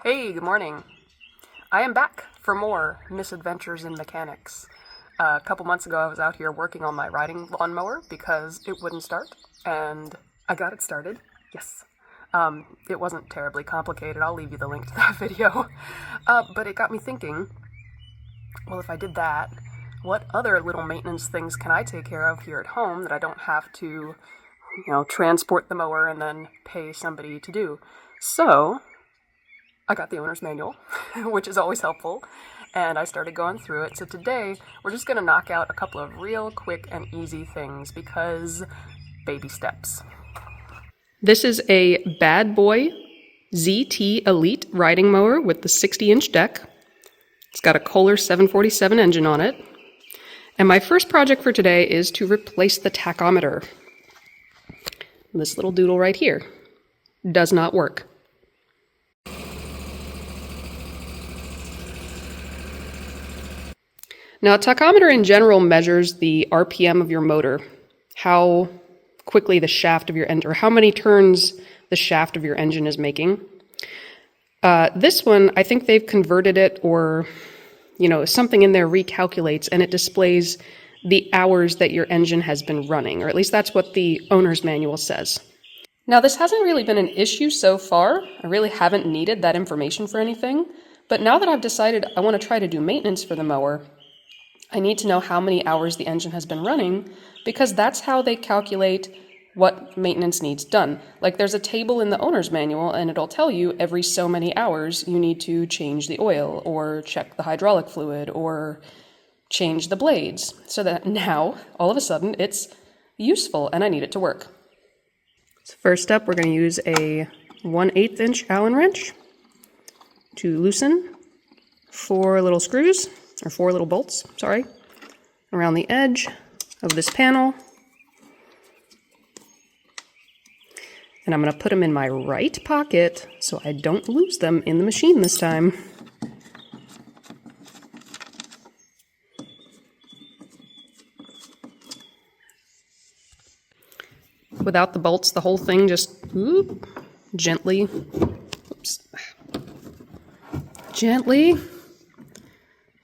Hey, good morning. I am back for more misadventures in mechanics. A couple months ago I was out here working on my riding lawnmower because it wouldn't start, and I got it started. Yes. It wasn't terribly complicated. I'll leave you the link to that video. But it got me thinking, well, if I did that, what other little maintenance things can I take care of here at home that I don't have to, transport the mower and then pay somebody to do? So I got the owner's manual, which is always helpful, and I started going through it. So today, we're just going to knock out a couple of real quick and easy things because baby steps. This is a Bad Boy ZT Elite riding mower with the 60-inch deck. It's got a Kohler 747 engine on it. And my first project for today is to replace the tachometer. This little doodle right here does not work. Now, a tachometer in general measures the RPM of your motor, how quickly the shaft of your engine, or how many turns the shaft of your engine is making. This one, I think they've converted it, or, something in there recalculates, and it displays the hours that your engine has been running, or at least that's what the owner's manual says. Now, this hasn't really been an issue so far. I really haven't needed that information for anything, but now that I've decided I want to try to do maintenance for the mower, I need to know how many hours the engine has been running, because that's how they calculate what maintenance needs done. Like, there's a table in the owner's manual, and it'll tell you every so many hours you need to change the oil, or check the hydraulic fluid, or change the blades, so that now, all of a sudden, it's useful, and I need it to work. So first up, we're going to use a 1/8 inch Allen wrench to loosen 4 little screws, or 4 little bolts, sorry, around the edge of this panel. And I'm going to put them in my right pocket so I don't lose them in the machine this time. Without the bolts, the whole thing just gently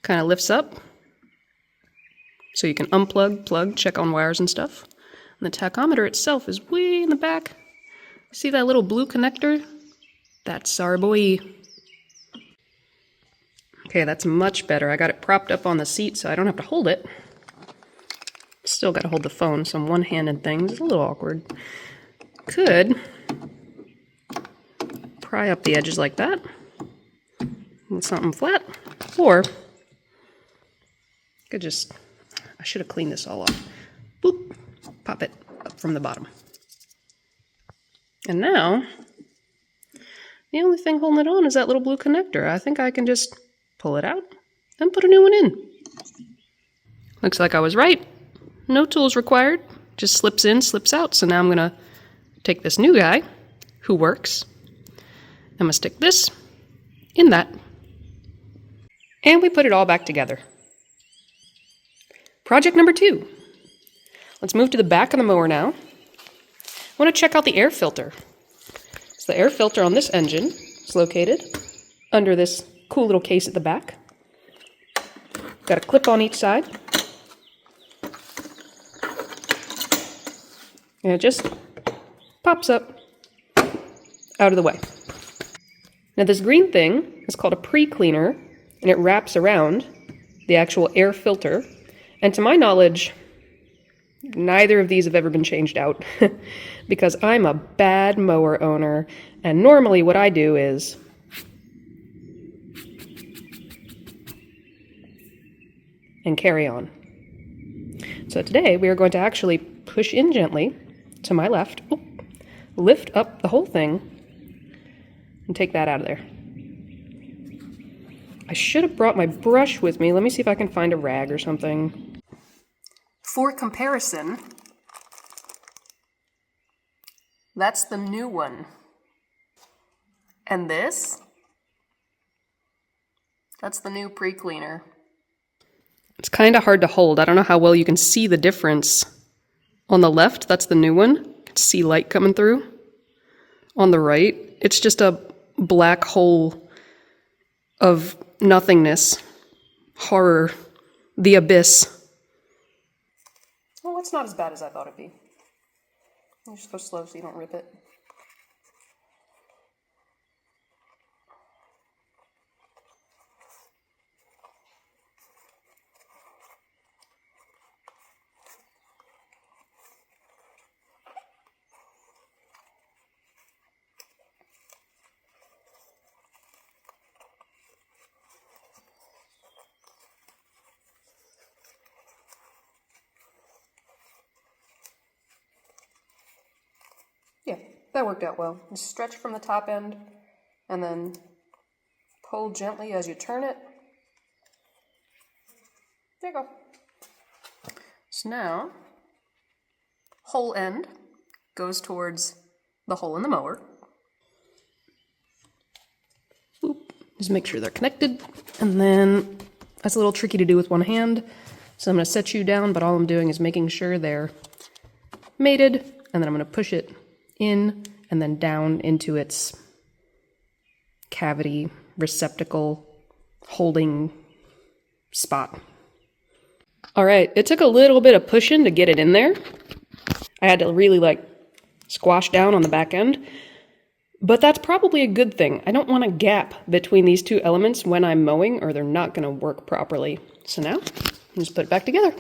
kind of lifts up, so you can unplug, plug, check on wires and stuff. And the tachometer itself is way in the back. See that little blue connector? That's our boy. Okay, that's much better. I got it propped up on the seat so I don't have to hold it. Still got to hold the phone, some one-handed things. It's a little awkward. Could pry up the edges like that with something flat, or I should have cleaned this all off. Boop, pop it up from the bottom. And now, the only thing holding it on is that little blue connector. I think I can just pull it out and put a new one in. Looks like I was right. No tools required. Just slips in, slips out. So now I'm going to take this new guy, who works. I'm going to stick this in that. And we put it all back together. Project number 2. Let's move to the back of the mower now. I want to check out the air filter. So the air filter on this engine is located under this cool little case at the back. Got a clip on each side. And it just pops up out of the way. Now this green thing is called a pre-cleaner, and it wraps around the actual air filter. And to my knowledge, neither of these have ever been changed out because I'm a bad mower owner, and normally what I do is and carry on. So today we are going to actually push in gently to my left, lift up the whole thing, and take that out of there. I should have brought my brush with me. Let me see if I can find a rag or something. For comparison, that's the new one. And this, that's the new pre-cleaner. It's kind of hard to hold. I don't know how well you can see the difference. On the left, that's the new one. You can see light coming through. on the right, it's just a black hole of nothingness, horror, the abyss. Well, it's not as bad as I thought it'd be. You just go slow so you don't rip it. Yeah, that worked out well. You stretch from the top end and then pull gently as you turn it. There you go. So now, whole end goes towards the hole in the mower. Oop. Just make sure they're connected. And then, that's a little tricky to do with one hand. So I'm going to set you down, but all I'm doing is making sure they're mated. And then I'm going to push it in and then down into its cavity, receptacle, holding spot. All right, it took a little bit of pushing to get it in there. I had to really squash down on the back end, but that's probably a good thing. I don't want a gap between these two elements when I'm mowing or they're not gonna work properly. So now, just put it back together.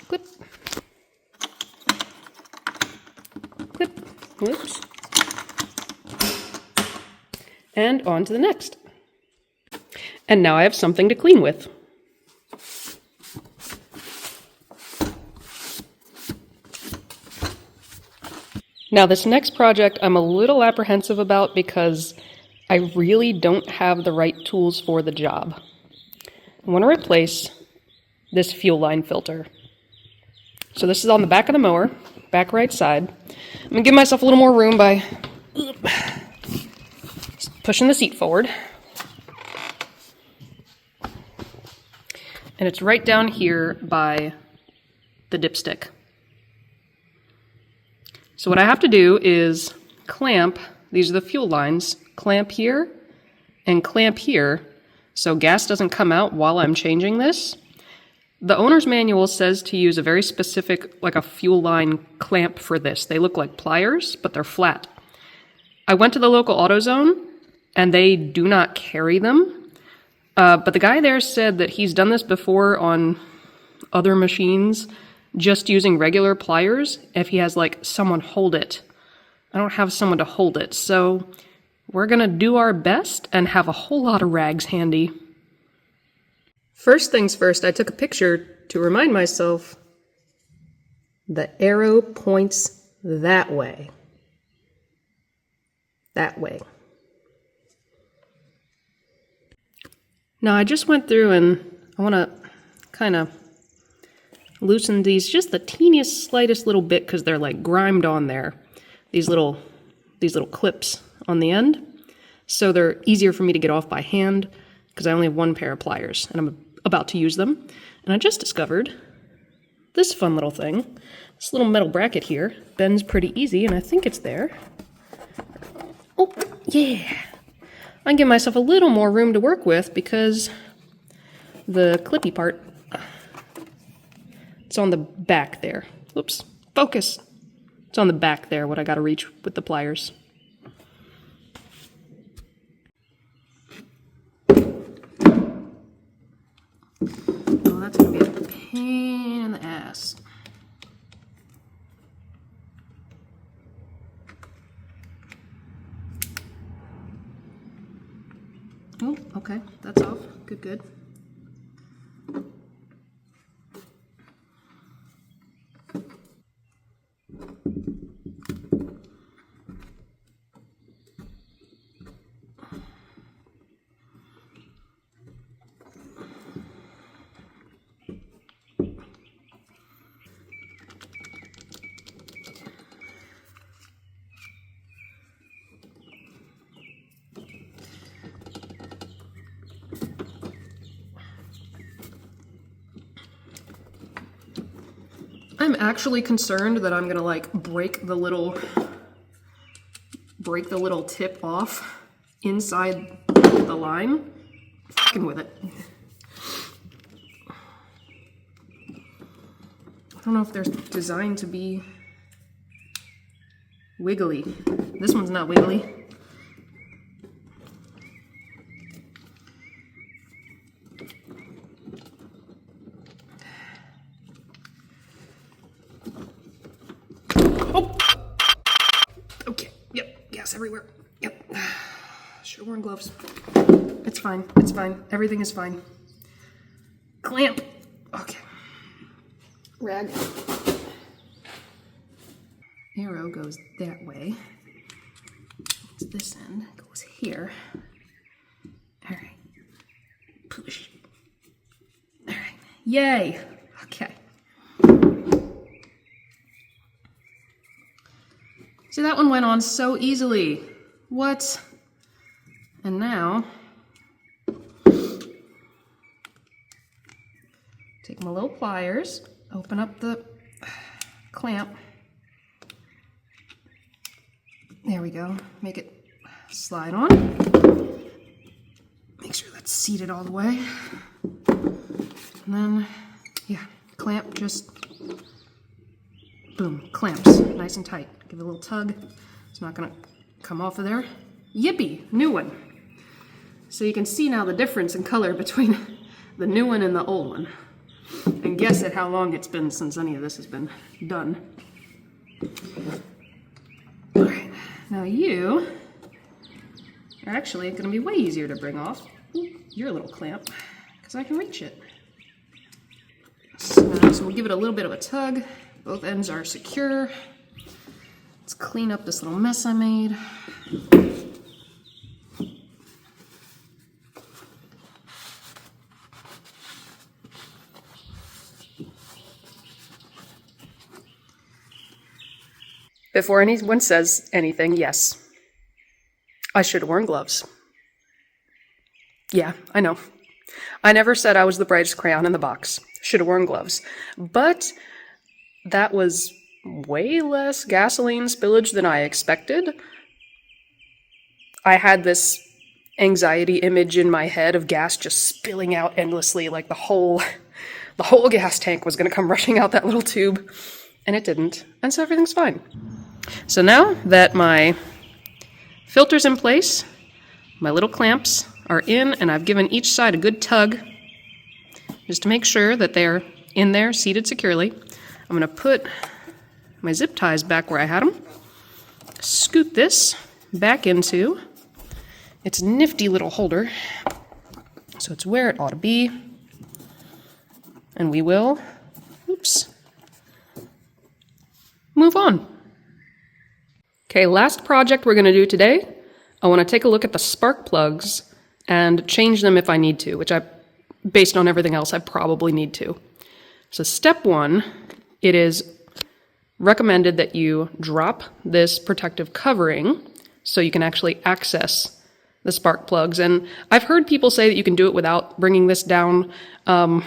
Clip. Clip. Whoops. And on to the next. And now I have something to clean with. Now this next project I'm a little apprehensive about because I really don't have the right tools for the job. I want to replace this fuel line filter. So this is on the back of the mower, back right side. I'm going to give myself a little more room by pushing the seat forward. And it's right down here by the dipstick. So what I have to do is clamp, these are the fuel lines, clamp here and clamp here so gas doesn't come out while I'm changing this. The owner's manual says to use a very specific, a fuel line clamp for this. They look like pliers, but they're flat. I went to the local AutoZone and they do not carry them. But the guy there said that he's done this before on other machines, just using regular pliers, if he has, someone hold it. I don't have someone to hold it, so we're gonna do our best and have a whole lot of rags handy. First things first, I took a picture to remind myself the arrow points that way. That way. Now I just went through and I want to kind of loosen these just the teeniest, slightest little bit because they're grimed on there. These little clips on the end. So they're easier for me to get off by hand because I only have one pair of pliers and I'm about to use them. And I just discovered this fun little thing. This little metal bracket here bends pretty easy and I think it's there. Oh, yeah. I can give myself a little more room to work with because the clippy part, it's on the back there. Whoops, focus. It's on the back there, what I gotta reach with the pliers. Oh, that's gonna be a pain in the ass. Oh, okay, that's off. Good, good. I'm actually concerned that I'm gonna like break the little tip off inside the line. Fucking with it. I don't know if they're designed to be wiggly. This one's not wiggly. Oh! Okay, yep, gas everywhere. Yep. Should have worn gloves. It's fine, it's fine. Everything is fine. Clamp. Okay. Rag. Arrow goes that way. This end goes here. All right. Push. All right. Yay. Okay. See, that one went on so easily. What? And now, take my little pliers, open up the clamp. There we go. Make it slide on. Make sure that's seated all the way. And then, yeah, clamp just, boom, clamps, nice and tight. Give it a little tug. It's not gonna come off of there. Yippee, new one. So you can see now the difference in color between the new one and the old one. And guess at how long it's been since any of this has been done. All right, now you are actually gonna be way easier to bring off. Your little clamp, because I can reach it. So we'll give it a little bit of a tug. Both ends are secure. Let's clean up this little mess I made. Before anyone says anything, yes, I should have worn gloves. Yeah, I know. I never said I was the brightest crayon in the box. Should have worn gloves. But that was way less gasoline spillage than I expected. I had this anxiety image in my head of gas just spilling out endlessly, like the whole gas tank was going to come rushing out that little tube, and it didn't, and so everything's fine. So now that my filter's in place, my little clamps are in, and I've given each side a good tug just to make sure that they're in there, seated securely. I'm going to put my zip ties back where I had them, scoot this back into its nifty little holder so it's where it ought to be, and we will, oops, move on. Okay, last project we're going to do today, I want to take a look at the spark plugs and change them if I need to, which based on everything else, I probably need to. So step one, it is recommended that you drop this protective covering so you can actually access the spark plugs. And I've heard people say that you can do it without bringing this down. I'm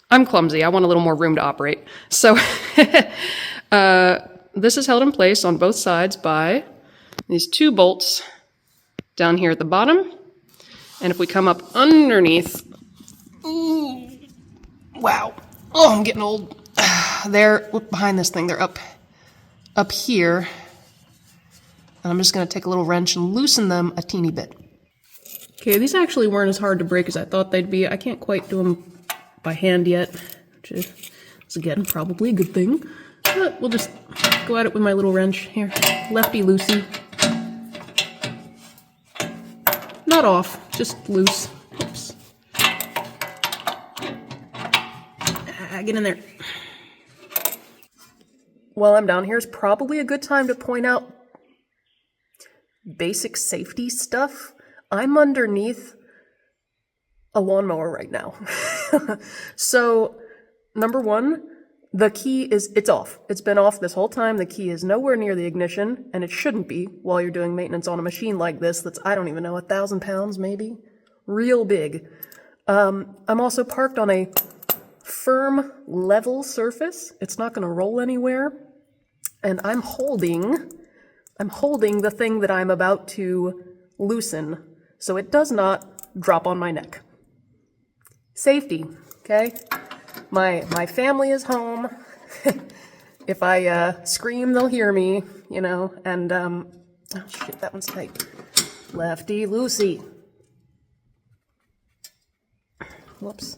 clumsy. I want a little more room to operate. So this is held in place on both sides by these two bolts down here at the bottom. And if we come up underneath, ooh, wow, oh, I'm getting old. They're behind this thing. They're up here. And I'm just going to take a little wrench and loosen them a teeny bit. Okay, these actually weren't as hard to break as I thought they'd be. I can't quite do them by hand yet, which is again, probably a good thing. But we'll just go at it with my little wrench here. Lefty loosey. Not off, just loose. Oops. Get in there. While I'm down here, it's probably a good time to point out basic safety stuff. I'm underneath a lawnmower right now. So, number one, the key it's off. It's been off this whole time. The key is nowhere near the ignition, and it shouldn't be while you're doing maintenance on a machine like this that's, I don't even know, 1,000 pounds maybe? Real big. I'm also parked on a firm, level surface. It's not going to roll anywhere. And I'm holding the thing that I'm about to loosen so it does not drop on my neck. Safety, okay? My family is home. If I scream, they'll hear me, you know, and, oh shit, that one's tight. Lefty loosey. Whoops.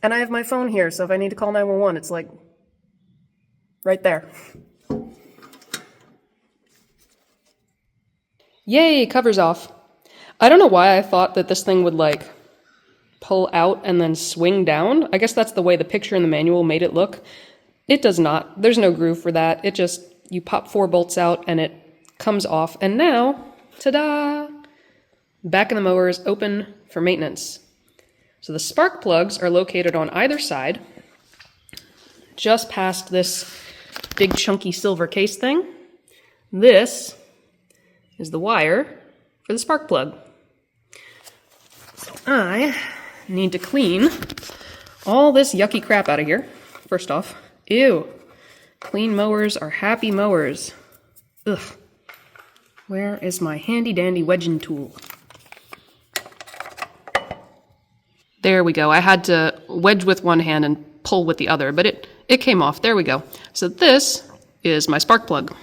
And I have my phone here, so if I need to call 911, it's like right there. Yay, cover's off. I don't know why I thought that this thing would like pull out and then swing down. I guess that's the way the picture in the manual made it look. It does not. There's no groove for that. It just, you pop 4 bolts out and it comes off. And now, ta-da! Back of the mower is open for maintenance. So the spark plugs are located on either side, just past this big chunky silver case thing. This is the wire for the spark plug. So I need to clean all this yucky crap out of here. First off, ew. Clean mowers are happy mowers. Ugh. Where is my handy dandy wedging tool? There we go. I had to wedge with one hand and pull with the other, but it came off. There we go. So this is my spark plug.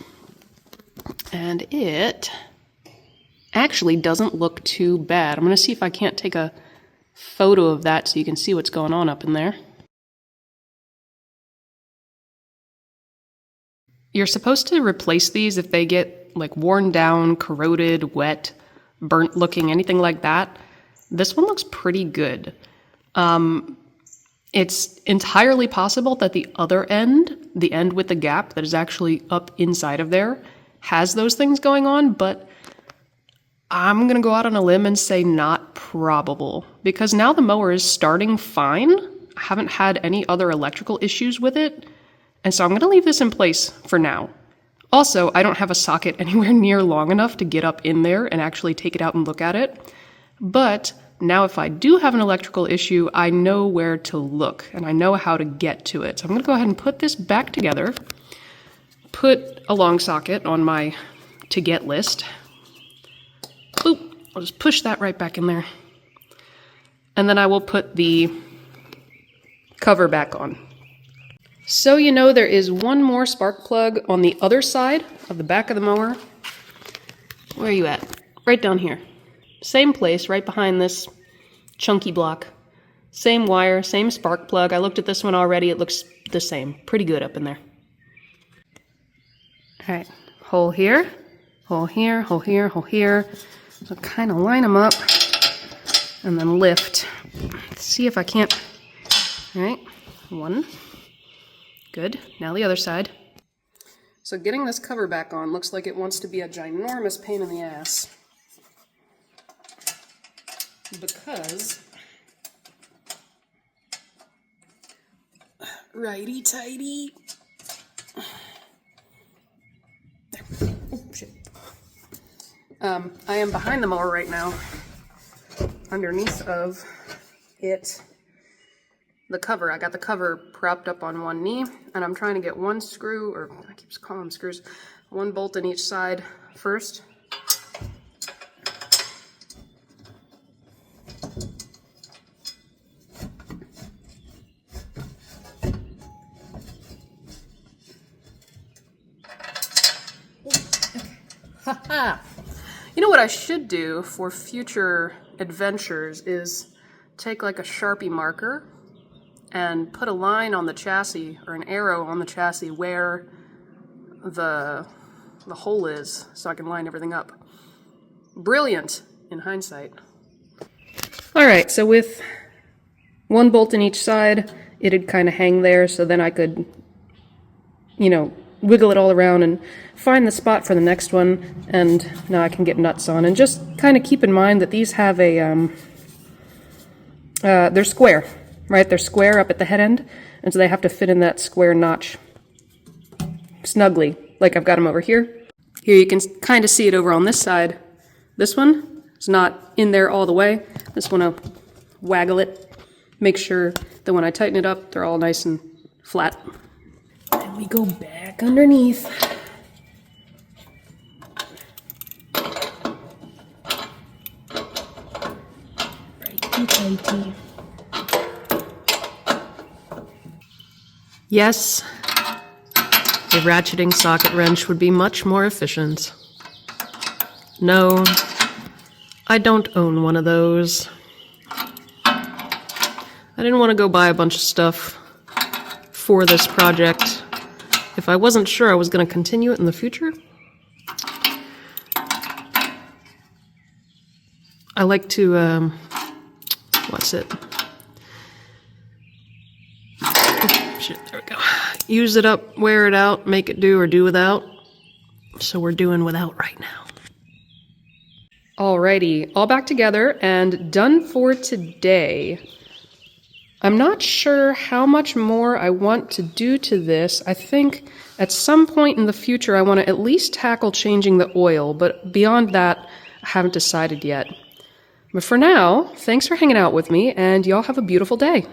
And it actually doesn't look too bad. I'm going to see if I can't take a photo of that so you can see what's going on up in there. You're supposed to replace these if they get like worn down, corroded, wet, burnt looking, anything like that. This one looks pretty good. It's entirely possible that the other end, the end with the gap that is actually up inside of there, has those things going on, but I'm going to go out on a limb and say not probable, because now the mower is starting fine. I haven't had any other electrical issues with it, and so I'm going to leave this in place for now. Also, I don't have a socket anywhere near long enough to get up in there and actually take it out and look at it, but now if I do have an electrical issue, I know where to look, and I know how to get to it. So I'm going to go ahead and put this back together, put a long socket on my to-get list. Boop, I'll just push that right back in there. And then I will put the cover back on. So you know there is one more spark plug on the other side of the back of the mower. Where are you at? Right down here. Same place, right behind this chunky block. Same wire, same spark plug. I looked at this one already. It looks the same. Pretty good up in there. All right, hole here, hole here, hole here, hole here. So kind of line them up and then lift. Let's see if I can't. All right, one. Good. Now the other side. So getting this cover back on looks like it wants to be a ginormous pain in the ass. Because righty tighty. Oh shit. I am behind the mower right now. Underneath of it, the cover. I got the cover propped up on one knee, and I'm trying to get one screw, or I keep calling them screws, one bolt in each side first. Haha! You know what I should do for future adventures is take like a Sharpie marker and put a line on the chassis, or an arrow on the chassis where the hole is, so I can line everything up. Brilliant in hindsight. Alright, so with one bolt in each side, it'd kind of hang there, so then I could, you know, wiggle it all around and find the spot for the next one, and now I can get nuts on. And just kind of keep in mind that these have a, they're square, right? They're square up at the head end, and so they have to fit in that square notch snugly, like I've got them over here. Here you can kind of see it over on this side. This one is not in there all the way. This one waggle it. Make sure that when I tighten it up, they're all nice and flat. And we go back underneath. Righty-tighty. Yes, a ratcheting socket wrench would be much more efficient. No, I don't own one of those. I didn't want to go buy a bunch of stuff for this project if I wasn't sure I was going to continue it in the future. I like to, what's it? Oh, shit, there we go. Use it up, wear it out, make it do or do without. So we're doing without right now. Alrighty, all back together and done for today. I'm not sure how much more I want to do to this. I think at some point in the future I want to at least tackle changing the oil, but beyond that, I haven't decided yet. But for now, thanks for hanging out with me, and y'all have a beautiful day.